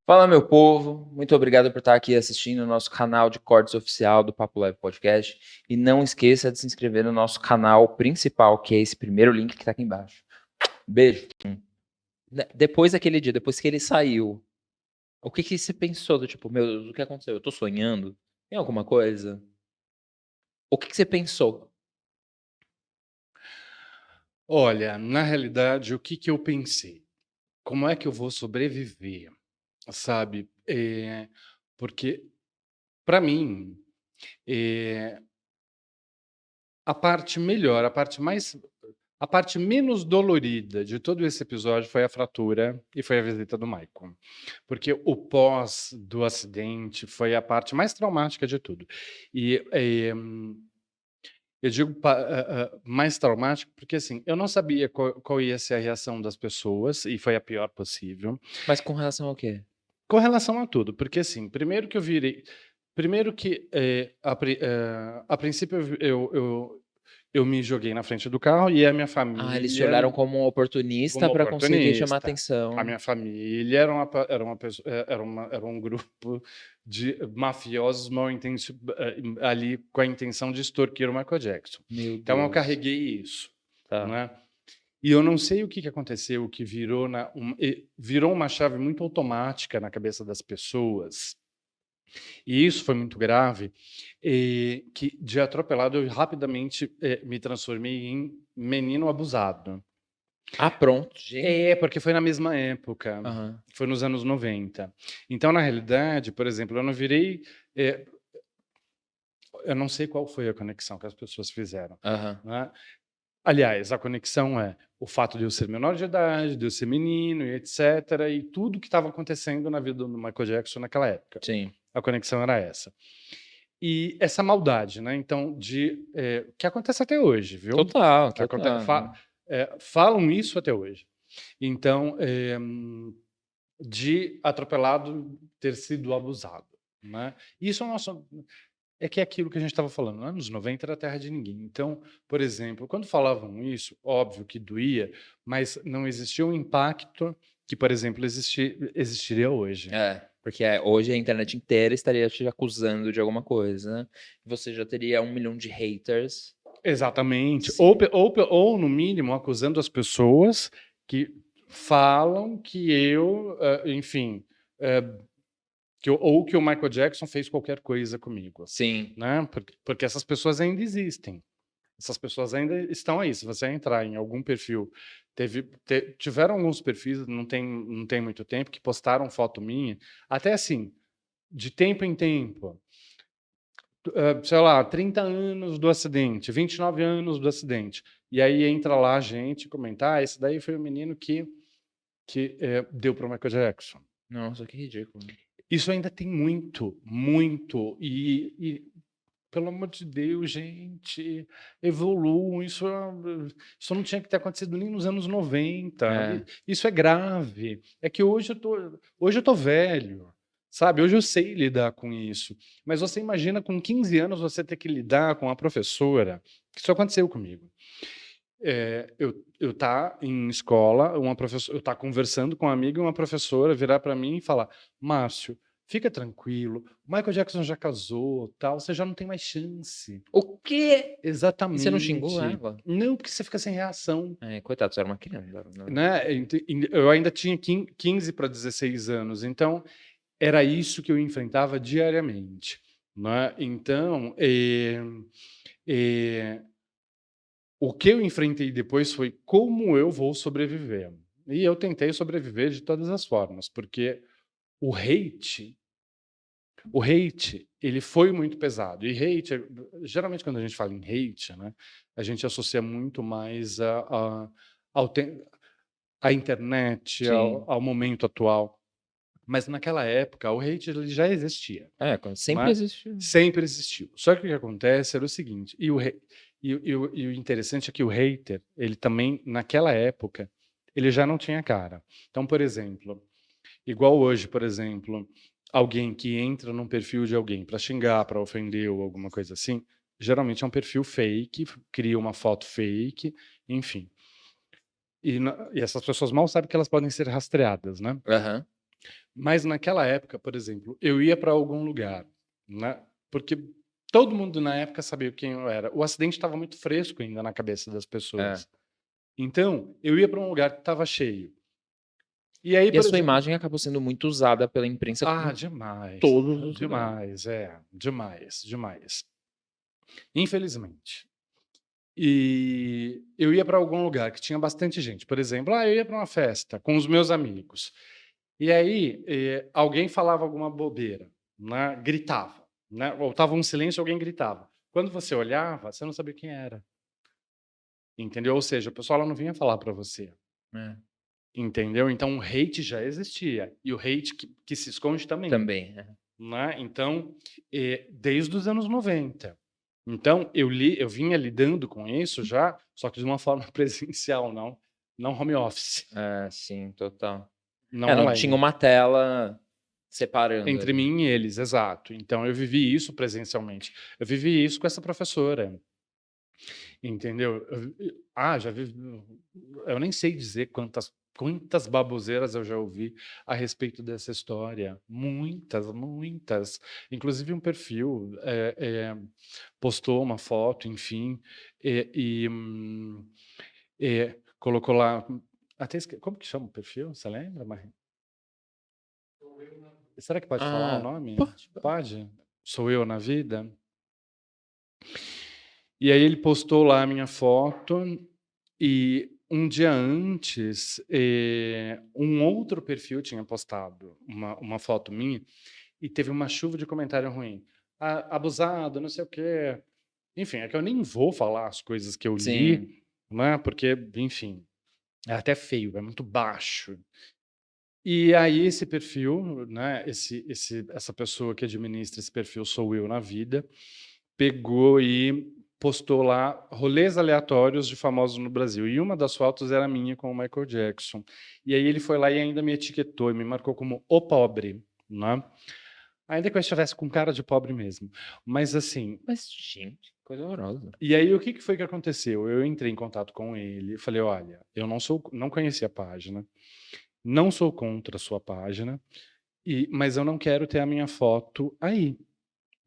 Fala, meu povo. Muito obrigado por estar aqui assistindo o nosso canal de cortes oficial do Papo Leve Podcast. E não esqueça de se inscrever no nosso canal principal, que é esse primeiro link que está aqui embaixo. Beijo. Depois daquele dia, depois que ele saiu, o que que você pensou do tipo, meu Deus, o que aconteceu? Eu tô sonhando? Tem alguma coisa? O que que você pensou? Olha, na realidade, o que que eu pensei? Como é que eu vou sobreviver, sabe? Porque, para mim, eh, a parte melhor, a parte menos dolorida de todo esse episódio foi a fratura e foi a visita do Michael. Porque o pós do acidente foi a parte mais traumática de tudo. E, eu digo mais traumático, porque assim, eu não sabia qual ia ser a reação das pessoas, e foi a pior possível, Mas com relação ao quê? com relação a tudo. Porque assim, primeiro que, a princípio eu me joguei na frente do carro e a minha Ah, eles te família olharam como um oportunista como para conseguir chamar oportunista. A atenção. minha família era um grupo de mafiosos ali com a intenção de extorquir o Michael Jackson. Meu Então eu Deus. carreguei isso, Tá. né. E eu não sei o que que aconteceu, que virou uma chave muito automática na cabeça das pessoas, e isso foi muito grave, que de atropelado eu rapidamente, me transformei em menino abusado. Ah, pronto, gente. É, porque foi na mesma época, Aham. foi nos anos 90. Então, na realidade, por exemplo, eu não virei, eh, eu não sei qual foi a conexão que as pessoas fizeram, Aham. né. Aliás, a conexão é o fato de eu ser menor de idade, de eu ser menino e etcétera, e tudo que estava acontecendo na vida do Michael Jackson naquela época. Sim. A conexão era essa. E essa maldade, né, então que acontece até hoje, viu. Total, Aconte fa total. Falam isso até hoje. Então, de atropelado ter sido abusado, né. Isso é o nosso é que é aquilo que a gente estava falando, anos 90 era terra de ninguém. Então, por exemplo, quando falavam isso, óbvio que doía, mas não existia o impacto que, por exemplo, existiria hoje. É, porque hoje a internet inteira estaria te acusando de alguma coisa, você já teria 1 milhão de haters. Exatamente. Sim. Ou no mínimo, acusando as pessoas que falam que eu, enfim, eh, que o Michael Jackson fez qualquer coisa comigo, Sim. né, porque essas pessoas ainda existem. Essas pessoas ainda estão aí. Se você entrar em algum perfil, tiveram alguns perfis, não tem muito tempo, que postaram foto minha, até assim, de tempo em tempo, sei lá, 30 anos do acidente, 29 anos do acidente. E aí entra lá a gente comentar: esse daí foi o menino que deu para o Michael Jackson. Nossa, que ridículo. Isso ainda tem muito, muito, pelo amor de Deus, gente, evoluam, isso não tinha que ter acontecido nem nos anos 90, É. isso é grave. É que hoje eu tô velho, sabe, hoje eu sei lidar com isso, mas você imagina com 15 anos você ter que lidar com a professora, que isso aconteceu comigo. Eu tá em escola, eu tá conversando com um amigo e uma professora virar para mim e falar: "Márcio, fica tranquilo, o Michael Jackson já casou, tal, você já não tem mais chance". O quê? E você não xingou Exatamente. ela? Não, porque você fica sem reação, É, coitado, você era uma criança, né. né, eu ainda tinha 15 para 16 anos, então era isso que eu enfrentava diariamente, né. Então, eh o que eu enfrentei depois foi como eu vou sobreviver. E eu tentei sobreviver de todas as formas, porque o hate ele foi muito pesado. E hate, geralmente quando a gente fala em hate, né, a gente associa muito mais ao tem à internet, Sim. ao momento atual. Mas naquela época o hate ele já existia, É, sempre né, existiu. sempre existiu. Só que o que acontece era o seguinte, e o interessante é que o hater, ele também, naquela época, ele já não tinha cara. Então, por exemplo, igual hoje, por exemplo, alguém que entra num perfil de alguém para xingar, para ofender ou alguma coisa assim, geralmente é um perfil fake, cria uma foto fake, enfim. E essas pessoas mal sabem que elas podem ser rastreadas, né. Aham. Mas naquela época, por exemplo, eu ia para algum lugar, né? Porque todo mundo na época sabia quem eu era. O acidente estava muito fresco ainda na cabeça das É. pessoas. Então, eu ia para um lugar que estava cheio. E aí, E a por sua exemplo, imagem acabou sendo muito usada pela imprensa com demais, todos os lugares. demais, demais, demais. Infelizmente. E eu ia para algum lugar que tinha bastante gente. Por exemplo, eu ia para uma festa com os meus amigos. E aí, alguém falava alguma bobeira, né? Gritava, né? Ou estava um silêncio, alguém gritava. Quando você olhava, você não sabia quem era. Entendeu? Ou seja, o pessoal lá não vinha falar para você. É, Entendeu? Então o hate já existia. E o hate que se esconde também. também. É. Né? Então, desde os anos 90. Então, eu vinha lidando com isso já, só que de uma forma presencial, não home office, É, sim, total. não É, não tinha online. uma tela separando Entre ali. mim e eles, exato. Então, eu vivi isso presencialmente. Eu vivi isso com essa professora, entendeu? Já vivi. Eu nem sei dizer quantas baboseiras eu já ouvi a respeito dessa história. Muitas, muitas. Inclusive um perfil postou uma foto, enfim, colocou lá. Como que chama o perfil? Você lembra, Marie? Será que pode falar o Ah, nome? pode. Pode? Sou eu na vida? E aí ele postou lá a minha foto e um dia antes, um outro perfil tinha postado uma foto minha e teve uma chuva de comentário ruim. Abusado, não sei o quê. Enfim, é que eu nem vou falar as coisas que eu Sim. li, né? Porque, enfim, é até feio, é muito baixo. E aí esse perfil, né? Essa pessoa que administra esse perfil sou eu na vida, pegou e postou lá rolês aleatórios de famosos no Brasil. E uma das fotos era minha com o Michael Jackson. E aí ele foi lá e ainda me etiquetou e me marcou como o pobre, né? Ainda que eu estivesse com cara de pobre mesmo. Mas assim, Mas, gente, coisa horrorosa. e aí o que foi que aconteceu? Eu entrei em contato com ele e falei, olha, eu não conhecia a página, não sou contra a sua página, mas eu não quero ter a minha foto aí,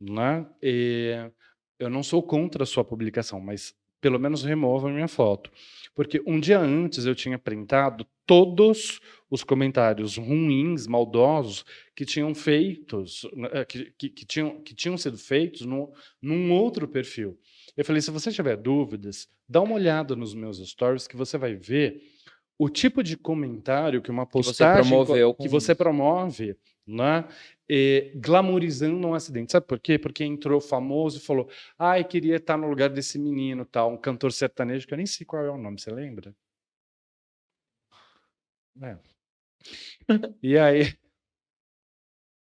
né? Eu não sou contra a sua publicação, mas pelo menos remova a minha foto. Porque um dia antes eu tinha printado todos os comentários ruins, maldosos, que tinham feitos, que tinham sido feitos num outro perfil. Eu falei, se você tiver dúvidas, dá uma olhada nos meus stories que você vai ver o tipo de comentário que uma Que você postagem promoveu que com você isso. promove, né? Glamorizando um acidente. Sabe por quê? Porque entrou famoso e falou: ai, queria estar no lugar desse menino, tal, um cantor sertanejo, que eu nem sei qual é o nome, você lembra? É. E aí,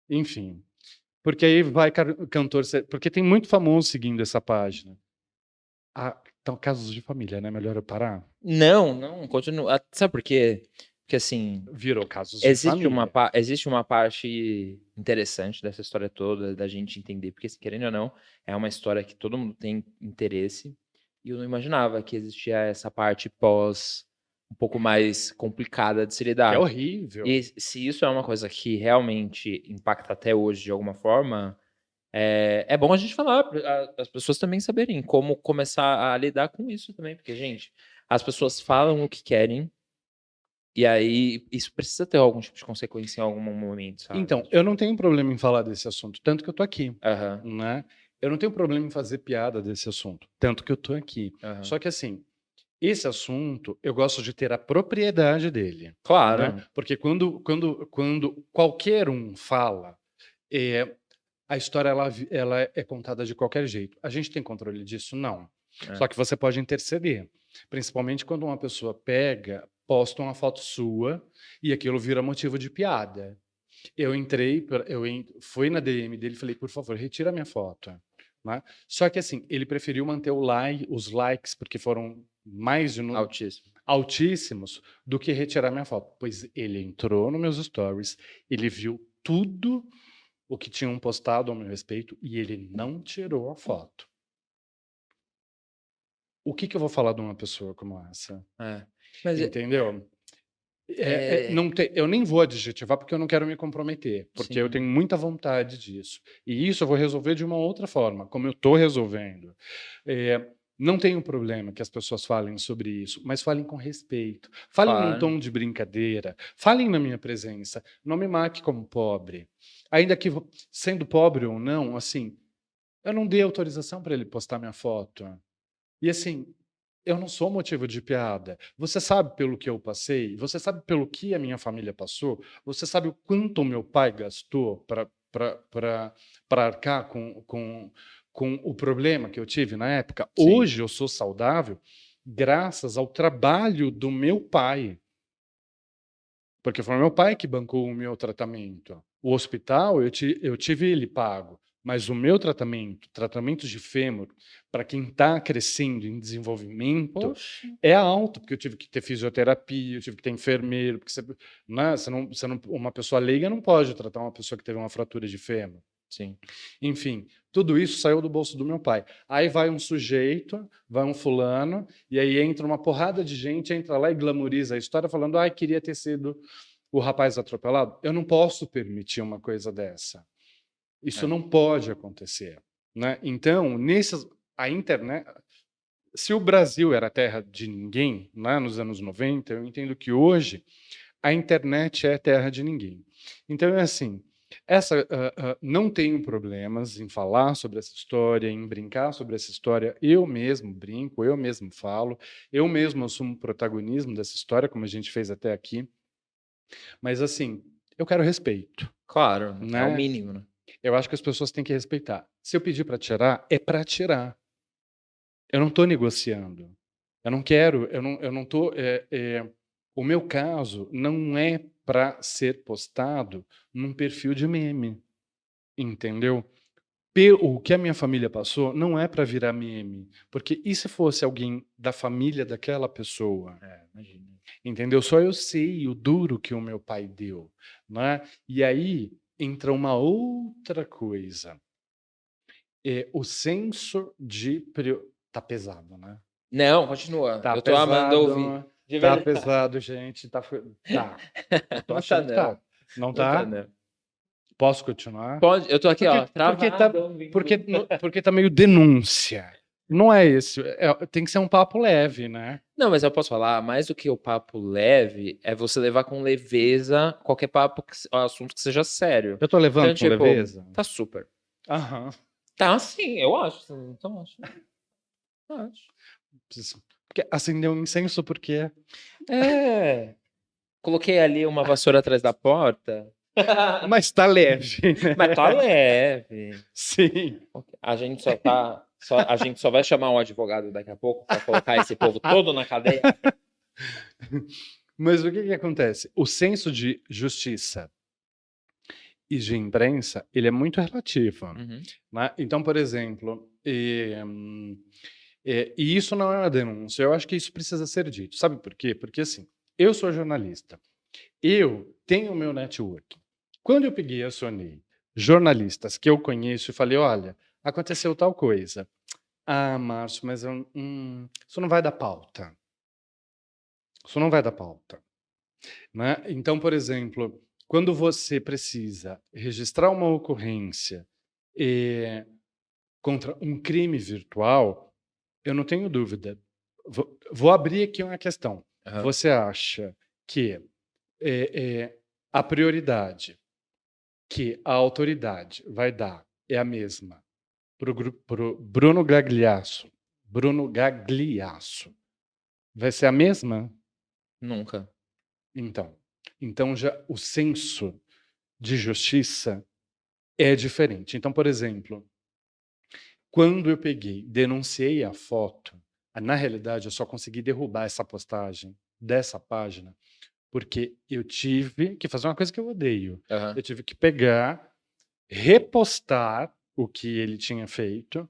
enfim. Porque aí vai cantor. Porque tem muito famoso seguindo essa página. Então, casos de família, né? Melhor eu parar? Não, não, continua. Sabe por quê? Porque, assim, Virou casos de família. existe uma parte interessante dessa história toda, da gente entender, porque, assim, querendo ou não, é uma história que todo mundo tem interesse, e eu não imaginava que existia essa parte pós um pouco mais complicada de se Que é lidar. horrível. E se isso é uma coisa que realmente impacta até hoje de alguma forma, é bom a gente falar, para as pessoas também saberem como começar a lidar com isso também, porque, gente, as pessoas falam o que querem, e aí isso precisa ter algum tipo de consequência em algum momento, sabe? Então, eu não tenho problema em falar desse assunto, tanto que eu tô aqui, Aham, né? Eu não tenho problema em fazer piada desse assunto, tanto que eu tô aqui. aham. Só que assim, esse assunto eu gosto de ter a propriedade dele, né? Claro. Porque quando qualquer um fala, a história ela é contada de qualquer jeito. A gente tem controle disso? Não. É. Só que você pode interceder, principalmente quando uma pessoa pega, posta uma foto sua e aquilo vira motivo de piada. Eu entrei, fui na DM dele e falei, por favor, retira a minha foto. Né? Só que assim, ele preferiu manter os likes, porque foram mais de Autismo. altíssimos, do que retirar minha foto. Pois ele entrou nos meus stories, ele viu tudo o que tinham postado ao meu respeito e ele não tirou a foto. O que eu vou falar de uma pessoa como essa? É. Mas Entendeu? Eu nem vou adjetivar porque eu não quero me comprometer, porque eu Sim. tenho muita vontade disso. E isso eu vou resolver de uma outra forma, como eu estou resolvendo. É, não tenho problema que as pessoas falem sobre isso, mas falem com respeito. Falem num Claro. tom de brincadeira. Falem na minha presença. Não me marque como pobre. Ainda que sendo pobre ou não, assim, eu não dei autorização para ele postar minha foto. E assim, eu não sou motivo de piada. Você sabe pelo que eu passei, você sabe pelo que a minha família passou, você sabe o quanto o meu pai gastou para arcar com o problema que eu tive na época. Sim. Hoje eu sou saudável graças ao trabalho do meu pai. Porque foi meu pai que bancou o meu tratamento. O hospital eu tive ele pago, mas o meu tratamento de fêmur, para quem está crescendo em desenvolvimento, Poxa. é alto, porque eu tive que ter fisioterapia, eu tive que ter enfermeiro, porque né, uma pessoa leiga não pode tratar uma pessoa que teve uma fratura de fêmur. Sim. Enfim, tudo isso saiu do bolso do meu pai. Aí vai um sujeito, vai um fulano, e aí entra uma porrada de gente, entra lá e glamoriza a história, falando: ai, queria ter sido o rapaz atropelado. Eu não posso permitir uma coisa dessa. Isso É. não pode acontecer. Né? Então, a internet. Se o Brasil era terra de ninguém, lá nos anos 90, eu entendo que hoje a internet é terra de ninguém. Então, é assim. Não tenho problemas em falar sobre essa história, em brincar sobre essa história. Eu mesmo brinco, eu mesmo falo, eu mesmo assumo o protagonismo dessa história, como a gente fez até aqui. Mas, assim, eu quero respeito. Claro, é o Né? mínimo, né? Eu acho que as pessoas têm que respeitar. Se eu pedir para tirar, é para tirar. Eu não estou negociando. Eu não quero, eu não estou. O meu caso não é para ser postado num perfil de meme. Entendeu? O que a minha família passou não é para virar meme. Porque e se fosse alguém da família daquela pessoa? Imagina. Entendeu? Só eu sei o duro que o meu pai deu. Né? E aí entra uma outra coisa. O senso de. Tá pesado, né? Não, continua. Tá Eu tô amando ouvir. pesado. De Tá verdade. pesado, gente. Tá. Eu tô Não tá, achando que tá. não. Não Não tá, tá? não. Posso continuar? Pode, eu tô aqui, ó, Porque tá, travado ouvindo. porque tá meio denúncia. Não é esse. Tem que ser um papo leve, né? Não, mas eu posso falar, mais do que o papo leve, é você levar com leveza qualquer papo, assunto que seja sério. Eu tô levando Então, com tipo, leveza? tá super. Aham. Tá sim, eu acho. Então, acho. Porque acendeu um incenso porque. É. Coloquei ali uma vassoura atrás da porta. Mas tá leve. Mas tá leve. Sim. A gente a gente só vai chamar um advogado daqui a pouco para colocar esse povo todo na cadeia. Mas o que acontece? O senso de justiça e de imprensa, ele é muito relativo. Uhum. Né? Então, por exemplo, e isso não é uma denúncia, eu acho que isso precisa ser dito. Sabe por quê? Porque, assim, eu sou jornalista, eu tenho o meu network. Quando eu peguei e acionei jornalistas que eu conheço e falei, olha, aconteceu tal coisa. Ah, Márcio, mas isso não vai dar pauta. Isso não vai dar pauta. Né? Então, por exemplo, quando você precisa registrar uma ocorrência contra um crime virtual, eu não tenho dúvida. Vou abrir aqui uma questão. Uhum. Você acha que a prioridade que a autoridade vai dar é a mesma para o Bruno Gagliasso? Bruno Gagliasso. Vai ser a mesma? Nunca. Então já o senso de justiça é diferente. Então, por exemplo, quando eu peguei, denunciei a foto, na realidade eu só consegui derrubar essa postagem dessa página porque eu tive que fazer uma coisa que eu odeio. Uhum. Eu tive que pegar, repostar o que ele tinha feito,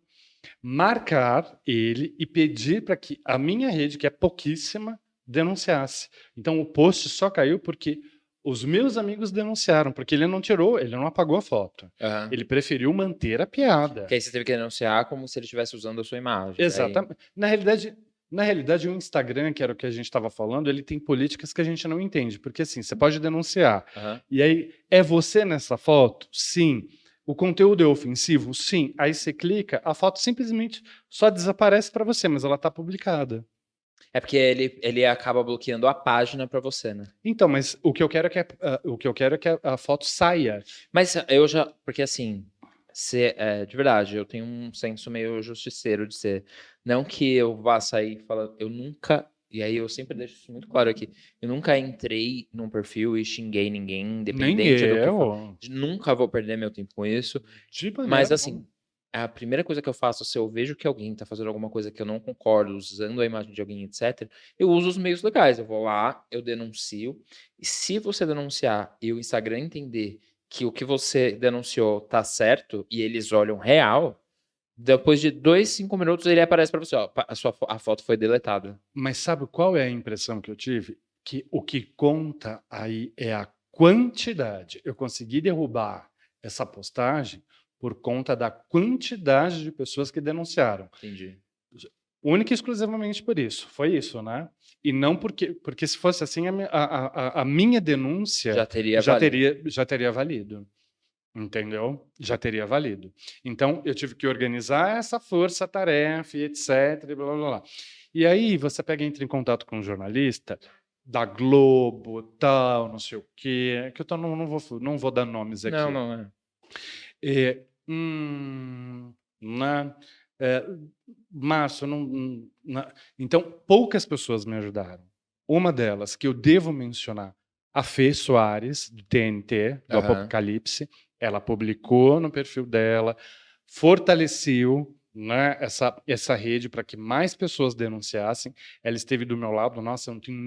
marcar ele e pedir para que a minha rede, que é pouquíssima, denunciasse. Então o post só caiu porque os meus amigos denunciaram, porque ele não apagou a foto. Uhum. Ele preferiu manter a piada. Que aí você teve que denunciar como se ele estivesse usando a sua imagem. Exatamente. Na realidade, Na realidade, o Instagram, que era o que a gente estava falando, ele tem políticas que a gente não entende. Porque assim, você pode denunciar. Aham. E aí, é você nessa foto? Sim. O conteúdo é ofensivo? Sim. Aí você clica, a foto simplesmente só desaparece para você, mas ela está publicada. É porque ele acaba bloqueando a página pra você, né? Então, mas o que eu quero é que a foto saia. Mas eu já. Porque assim, de verdade, eu tenho um senso meio justiceiro de ser. Não que eu vá sair falando. Eu nunca. E aí eu sempre deixo isso muito claro aqui. Eu nunca entrei num perfil e xinguei ninguém, Nem independente do que for. eu. Nunca vou perder meu tempo com isso. De maneira Mas alguma. assim, a primeira coisa que eu faço, se eu vejo que alguém tá fazendo alguma coisa que eu não concordo, usando a imagem de alguém, etc., eu uso os meios legais. Eu vou lá, eu denuncio. E se você denunciar e o Instagram entender que o que você denunciou tá certo e eles olham real, depois de 2, 5 minutos ele aparece pra você, ó, a foto foi deletada. Mas sabe qual é a impressão que eu tive? Que o que conta aí é a quantidade. Eu consegui derrubar essa postagem por conta da quantidade de pessoas que denunciaram. Entendi. Única e exclusivamente por isso. Foi isso, né? E não porque se fosse assim, a minha denúncia Já teria já valido. já teria valido. Entendeu? Já teria valido. Então, eu tive que organizar essa força-tarefa e etc. E blá, blá, blá. E aí, você pega e entra em contato com um jornalista da Globo, tal, não sei o quê, que eu não vou dar nomes aqui. Não, não é. Né? É, Márcio, então, poucas pessoas me ajudaram. Uma delas, que eu devo mencionar, a Fê Soares, do TNT, do Aham. Apocalipse, ela publicou no perfil dela, fortaleceu, né, essa rede para que mais pessoas denunciassem. Ela esteve do meu lado. Nossa, eu não tenho